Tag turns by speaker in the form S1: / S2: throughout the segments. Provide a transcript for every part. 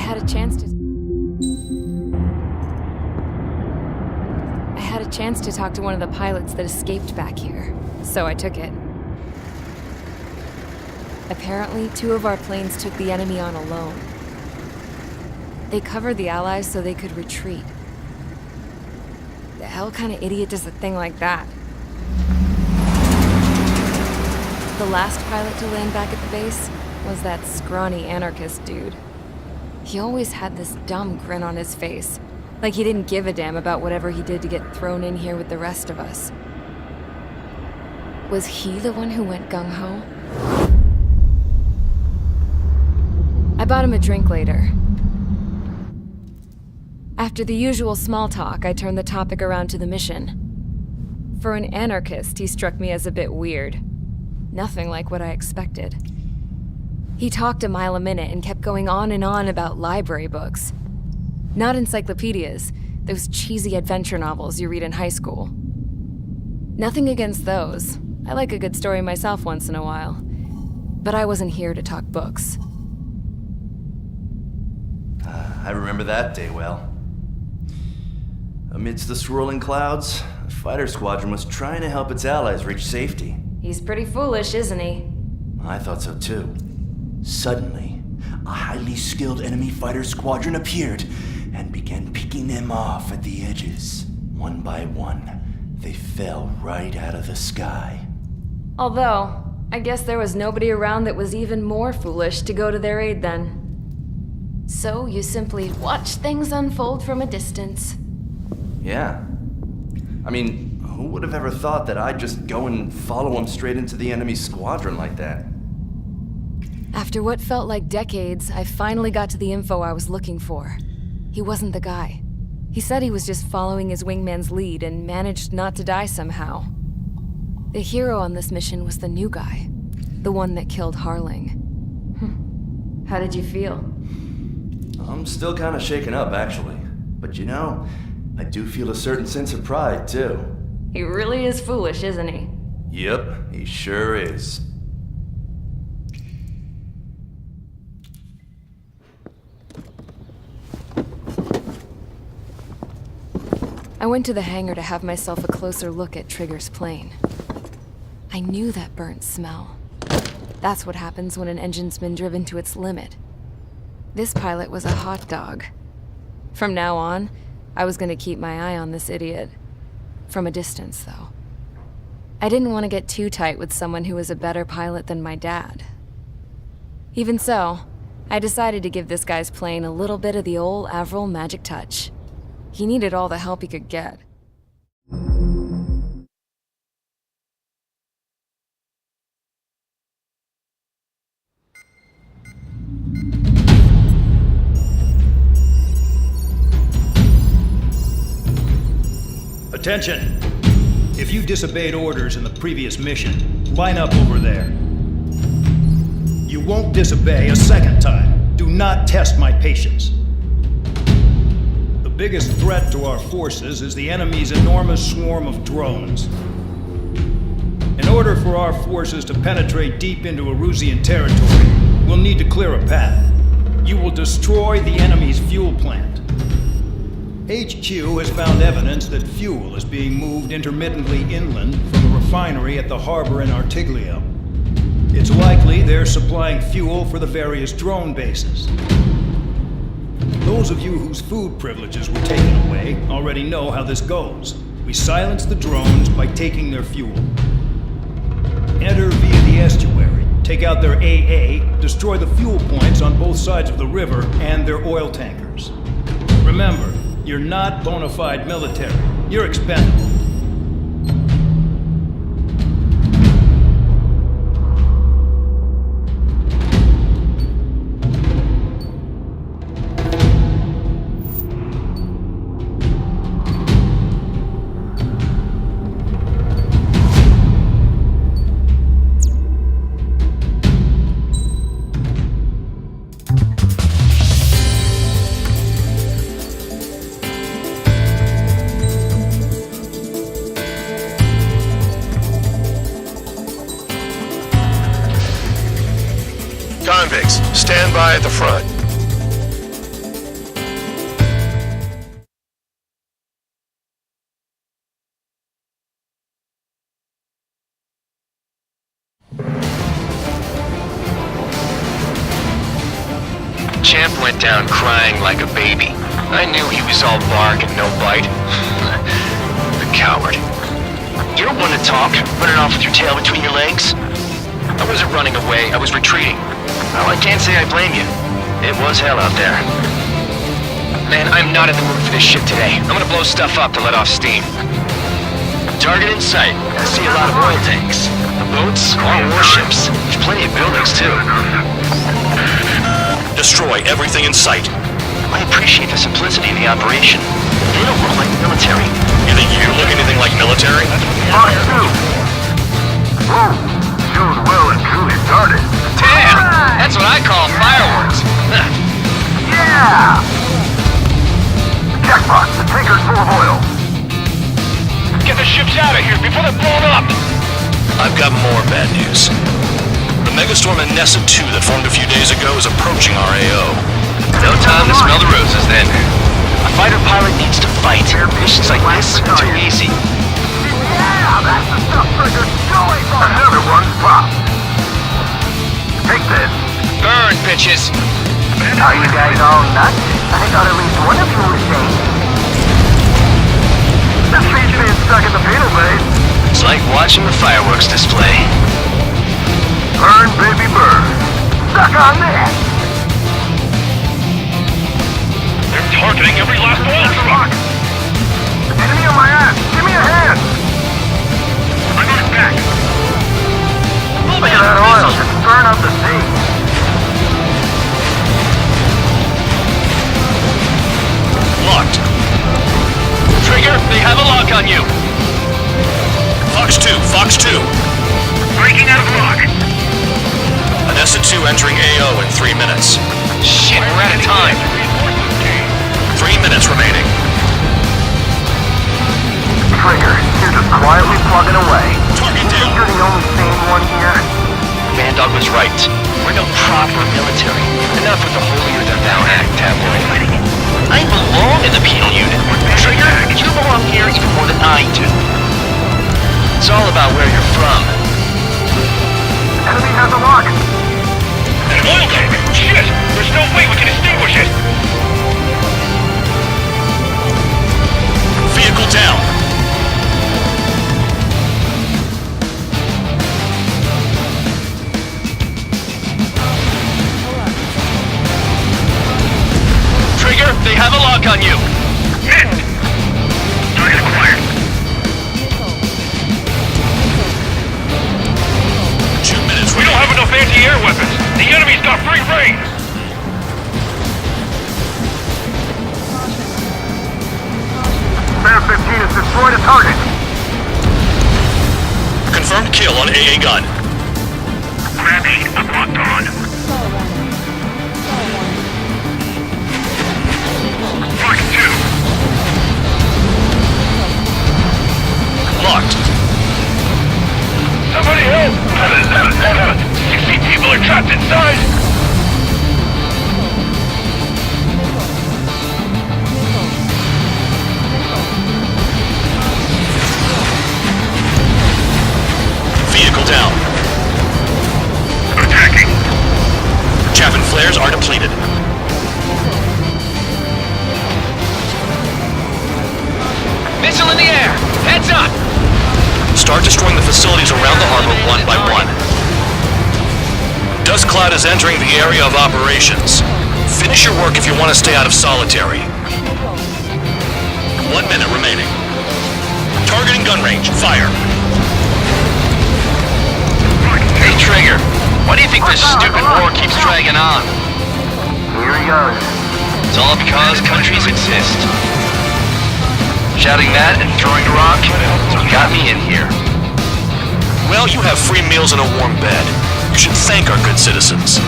S1: had a chance to talk to one of the pilots that escaped back here, so I took it. Apparently, 2 of our planes took the enemy on alone. They covered the Allies so they could retreat. The hell kind of idiot does a thing like that? The last pilot to land back at the base was that scrawny anarchist dude. He always had this dumb grin on his face, like he didn't give a damn about whatever he did to get thrown in here with the rest of us. Was he the one who went gung-ho? I bought him a drink later. After the usual small talk, I turned the topic around to the mission. For an anarchist, he struck me as a bit weird. Nothing like what I expected. He talked a mile a minute and kept going on and on about library books. Not encyclopedias, those cheesy adventure novels you read in high school. Nothing against those. I like a good story myself once in a while. But I wasn't here to talk books.
S2: I remember that day well. Amidst the swirling clouds, the fighter squadron was trying to help its allies reach safety.
S1: He's pretty foolish, isn't he?
S2: I thought so too. Suddenly, a highly skilled enemy fighter squadron appeared and began picking them off at the edges. One by one, they fell right out of the sky.
S1: Although, I guess there was nobody around that was even more foolish to go to their aid then. So you simply watch things unfold from a distance.
S2: Yeah. I mean, who would have ever thought that I'd just go and follow him straight into the enemy squadron like that?
S1: After what felt like decades, I finally got to the info I was looking for. He wasn't the guy. He said he was just following his wingman's lead and managed not to die somehow. The hero on this mission was the new guy, the one that killed Harling. How did you feel?
S2: I'm still kind of shaken up, actually. But you know, I do feel a certain sense of pride, too.
S1: He really is foolish, isn't he?
S2: Yep, he sure is.
S1: I went to the hangar to have myself a closer look at Trigger's plane. I knew that burnt smell. That's what happens when an engine's been driven to its limit. This pilot was a hot dog. From now on, I was going to keep my eye on this idiot. From a distance, though. I didn't want to get too tight with someone who was a better pilot than my dad. Even so, I decided to give this guy's plane a little bit of the old Avril magic touch. He needed all the help he could get.
S3: Attention! If you disobeyed orders in the previous mission, line up over there. You won't disobey a second time. Do not test my patience. The biggest threat to our forces is the enemy's enormous swarm of drones. In order for our forces to penetrate deep into Erusian territory, we'll need to clear a path. You will destroy the enemy's fuel plant. HQ has found evidence that fuel is being moved intermittently inland from a refinery at the harbor in Artiglio. It's likely they're supplying fuel for the various drone bases. Those of you whose food privileges were taken away already know how this goes. We silence the drones by taking their fuel. Enter via the estuary, take out their AA, destroy the fuel points on both sides of the river and their oil tankers. Remember, you're not bona fide military. You're expendable.
S4: Convicts, stand by at the front. went down crying like a baby. I knew he was all bark and no bite. The coward. You don't want to talk, running off with your tail between your legs? I wasn't running away, I was retreating. Well, I can't say I blame you. It was hell out there. Man, I'm not in the mood for this shit today. I'm gonna blow stuff up to let off steam. Target in sight. I see a lot of oil tanks. The boats, all warships. There's plenty of buildings, too.
S5: Destroy everything in sight.
S4: I appreciate the simplicity of the operation. They don't look like military.
S5: You think you look anything like military?
S6: Dude, well and truly started.
S4: Damn! That's what I call fireworks.
S6: Yeah! Jackpot, the tanker's full of oil.
S4: Get the ships out of here before they're blown up!
S5: I've got more bad news. The megastorm in Nessa 2 that formed a few days ago is approaching our AO.
S4: No time to smell the roses then. A fighter pilot needs to fight. Missions like this are too easy.
S6: Yeah, that's the stuff Trigger. Another one's popped. Take this.
S4: Burn, bitches!
S6: Are you guys all nuts? I thought at least one of you was safe. This beats being stuck in the penal base.
S4: It's like watching the fireworks display.
S6: Burn, baby, burn. Suck on that.
S4: They're targeting every last oil truck!
S6: Enemy on my ass. Give me a hand.
S4: I'm going back.
S6: Look at that oil. Just burn up the sea.
S5: Locked.
S4: Trigger, they have a lock on you.
S5: Fox 2, Fox 2.
S4: Breaking out of lock.
S5: Nessa 2 entering AO in 3 minutes.
S4: Shit, we're out of time.
S5: 3 minutes remaining.
S6: Trigger, you're just quietly plugging away.
S5: Target
S6: You think
S5: down.
S6: you're the only sane one here?
S4: Bandog was right. We're no proper military. Enough with the holier-than-thou act, tabloid. I belong in the penal unit. Trigger, you belong here even more than I do. It's all about where you're from.
S6: Enemy has a lock.
S4: An oil tank! Shit! There's no way we can extinguish it!
S5: Vehicle down.
S4: Trigger, they have a lock on you! Missed! Target acquired.
S5: 2 minutes
S4: We don't
S5: remaining.
S4: have enough anti-air weapons! The enemy's got free reign!
S6: Bear 15 has destroyed a target.
S5: Confirmed kill on AA gun.
S4: Grab sheet, I'm locked on. Fox 2.
S5: Locked.
S4: Somebody help! 60 people are trapped inside!
S5: Vehicle down.
S4: Attacking!
S5: Chaff and flares are depleted.
S4: Missile in the air! Heads up!
S5: Start destroying the facilities around the harbor one by one. Dust cloud is entering the area of operations. Finish your work if you want to stay out of solitary. 1 minute remaining. Targeting gun range. Fire.
S4: Hey, Trigger, why do you think this stupid war keeps dragging on?
S6: Here he goes.
S4: It's all because countries exist. Shouting that and throwing a rock got me in here.
S5: Well, you have free meals and a warm bed. You should thank our good citizens. 30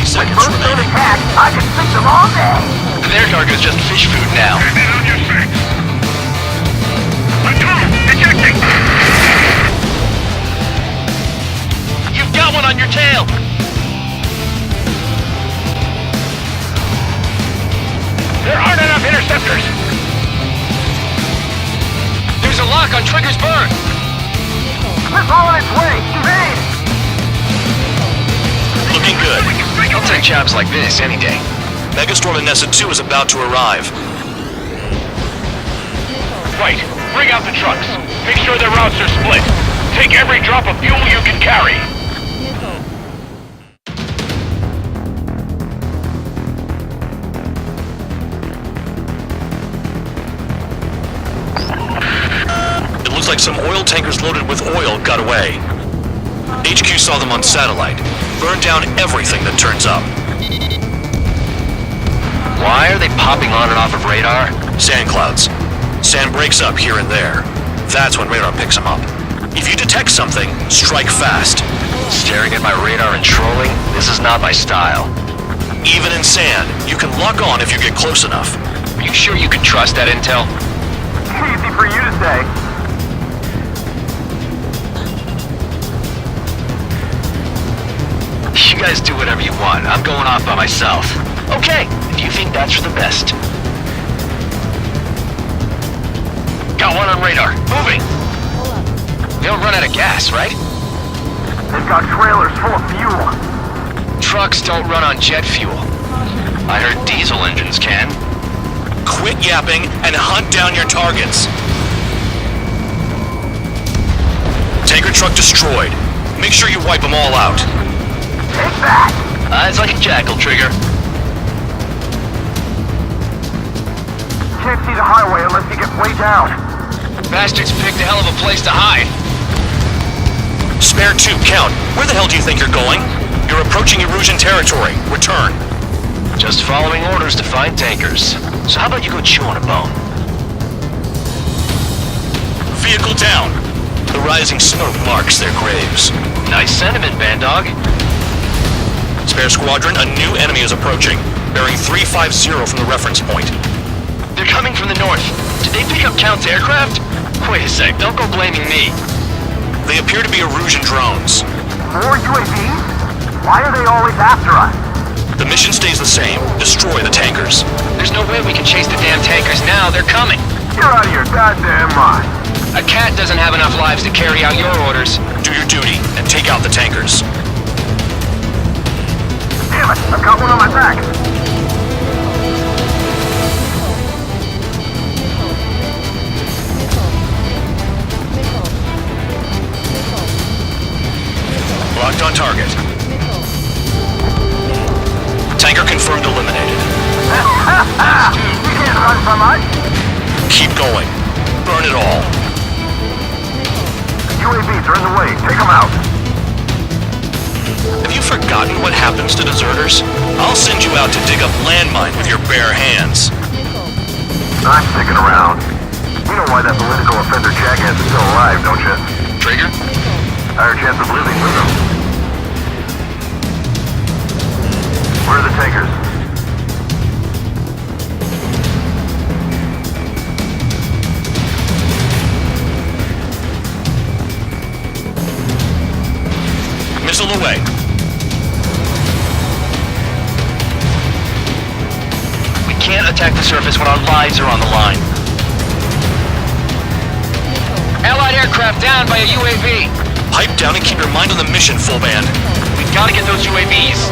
S5: seconds
S6: First man
S5: remaining.
S6: attack, I can fix them all day.
S4: Their cargo's just fish food now. You've got one on your tail! There aren't enough interceptors! There's a lock on Trigger's burn!
S6: Missile on its way. Evade.
S5: Look Looking good.
S4: I'll take jobs like this any day.
S5: Megastorm in Nessa 2 is about to arrive.
S6: Right. Bring out the trucks. Make sure their routes are split. Take every drop of fuel you can carry.
S5: It looks like some oil tankers loaded with oil got away. HQ saw them on satellite. Burned down everything that turns up.
S4: Why are they popping on and off of radar?
S5: Sand clouds. Sand breaks up here and there. That's when radar picks them up. If you detect something, strike fast.
S4: Staring at my radar and trolling? This is not my style.
S5: Even in sand, you can lock on if you get close enough.
S4: Are you sure you can trust that intel?
S6: Easy for you to say.
S4: You guys do whatever you want. I'm going off by myself. Okay, if you think that's for the best. Got one on radar. Moving! We don't run out of gas, right?
S6: They've got trailers full of fuel.
S4: Trucks don't run on jet fuel. I heard diesel engines can.
S5: Quit yapping and hunt down your targets. Tanker truck destroyed. Make sure you wipe them all out.
S6: Take that!
S4: Eyes like a jackal, Trigger.
S6: Can't see the highway unless you get way down.
S4: Bastards picked a hell of a place to hide.
S5: Spare 2, count. Where the hell do you think you're going? You're approaching Erusian territory. Return.
S4: Just following orders to find tankers. So how about you go chew on a bone?
S5: Vehicle down. The rising smoke marks their graves.
S4: Nice sentiment, Bandog.
S5: Spare squadron, a new enemy is approaching. Bearing 350 from the reference point.
S4: They're coming from the north. Did they pick up Count's aircraft? Wait a sec, don't go blaming me.
S5: They appear to be Erusian drones.
S6: More UAVs? Why are they always after us?
S5: The mission stays the same. Destroy the tankers.
S4: There's no way we can chase the damn tankers now. They're coming.
S6: You're out of your goddamn mind.
S4: A cat doesn't have enough lives to carry out your orders.
S5: Do your duty and take out the tankers.
S6: Damn it, I've got one on my back.
S5: Locked on target. Tanker confirmed eliminated.
S6: You can't run from us.
S5: Keep going. Burn it all.
S6: UAVs are in the way. Take them out.
S5: Have you forgotten what happens to deserters? I'll send you out to dig up landmine with your bare hands.
S6: I'm sticking around. You know why that political offender jackass is still alive, don't you?
S4: Trigger?
S6: Higher chance of living with him. Where are the tankers?
S5: Missile away.
S4: We can't attack the surface when our lives are on the line. Allied aircraft down by a UAV.
S5: Pipe down and keep your mind on the mission, full band.
S4: We've got to get those UAVs.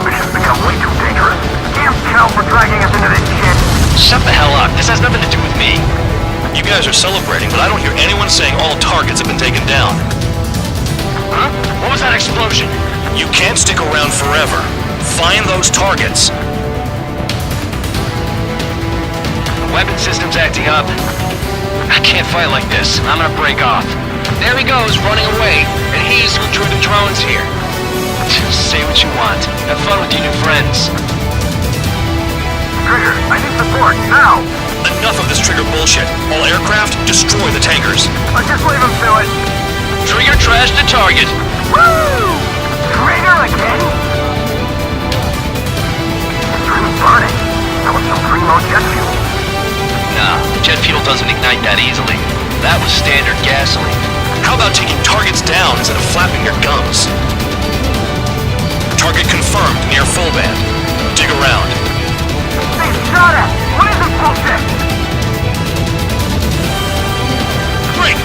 S6: Mission's become way too dangerous. Damn Cal for dragging us into this shit.
S4: Shut the hell up. This has nothing to do with me.
S5: You guys are celebrating, but I don't hear anyone saying all targets have been taken down.
S4: Huh? What was that explosion?
S5: You can't stick around forever. Find those targets.
S4: The weapon system's acting up. I can't fight like this. I'm gonna break off. There he goes, running away. And he's who drew the drones here. Say what you want. Have fun with your new friends.
S6: Trigger, I need support, now!
S5: Enough of this Trigger bullshit. All aircraft, destroy the tankers.
S6: Just leave him to it.
S4: Trigger trash the target.
S6: Woo! Trigger again? It's really burning. That was some primo jet fuel.
S4: Nah, jet fuel doesn't ignite that easily. That was standard gasoline.
S5: How about taking targets down instead of flapping your gums? Target confirmed near full band. Dig around.
S6: They shot at! What is this bullshit?
S5: Break!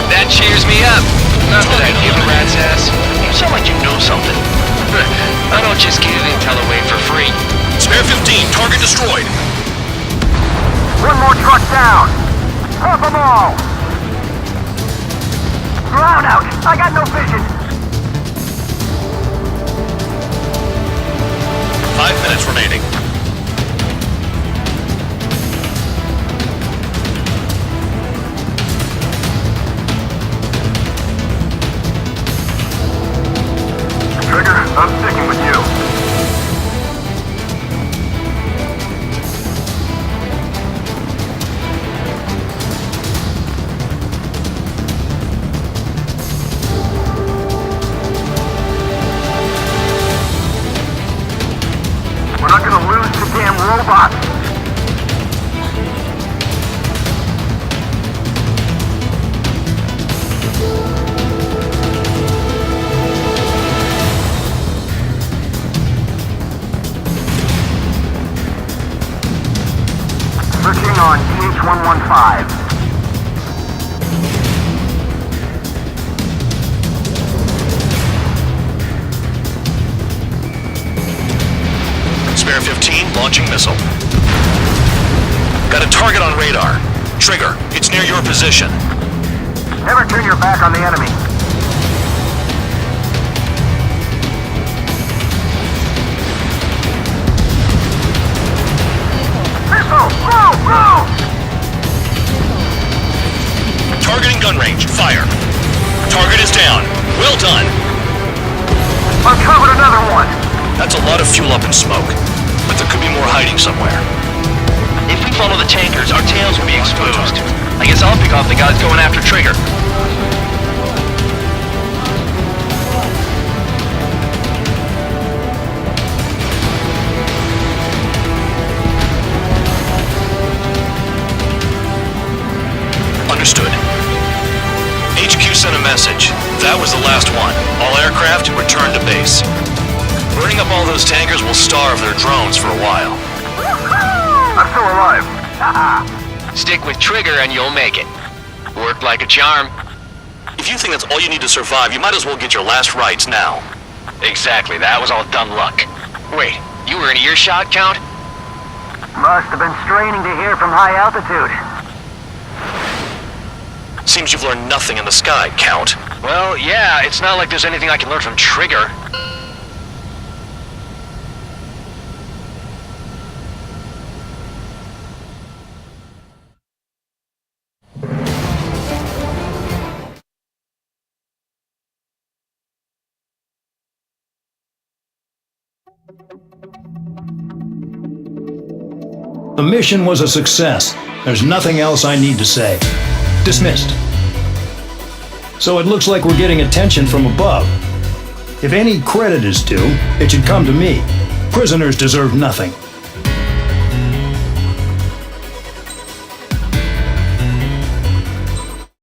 S4: That cheers me up. Not that I give a rat's ass. You sound like you know something. I don't just give intel away for free.
S5: Spare 15, target destroyed.
S6: One more truck down. Pop them all. Drown out. I got no vision.
S5: 5 minutes remaining.
S6: Trigger, I'm sticking with you. We're not gonna lose the damn robot. Searching on DH-115.
S5: Spare 15, launching missile. Got a target on radar. Trigger, it's near your position.
S6: Never turn your back on the enemy. Missile! Move!
S5: Targeting gun range, fire. Target is down. Well done.
S6: Uncovered another one.
S5: That's a lot of fuel up in smoke, but there could be more hiding somewhere.
S4: If we follow the tankers, our tails will be exposed. I guess I'll pick off the guys going after Trigger.
S5: Understood. HQ sent a message. That was the last one. All aircraft return to base. Burning up all those tankers will starve their drones for a while.
S6: I'm still alive.
S4: Stick with Trigger and you'll make it. Worked like a charm.
S5: If you think that's all you need to survive, you might as well get your last rites now.
S4: Exactly, that was all dumb luck. Wait, you were in earshot, Count?
S6: Must have been straining to hear from high altitude.
S5: Seems you've learned nothing in the sky, Count.
S4: Well, yeah, it's not like there's anything I can learn from Trigger.
S3: The mission was a success. There's nothing else I need to say. Dismissed. So it looks like we're getting attention from above. If any credit is due, it should come to me. Prisoners deserve nothing.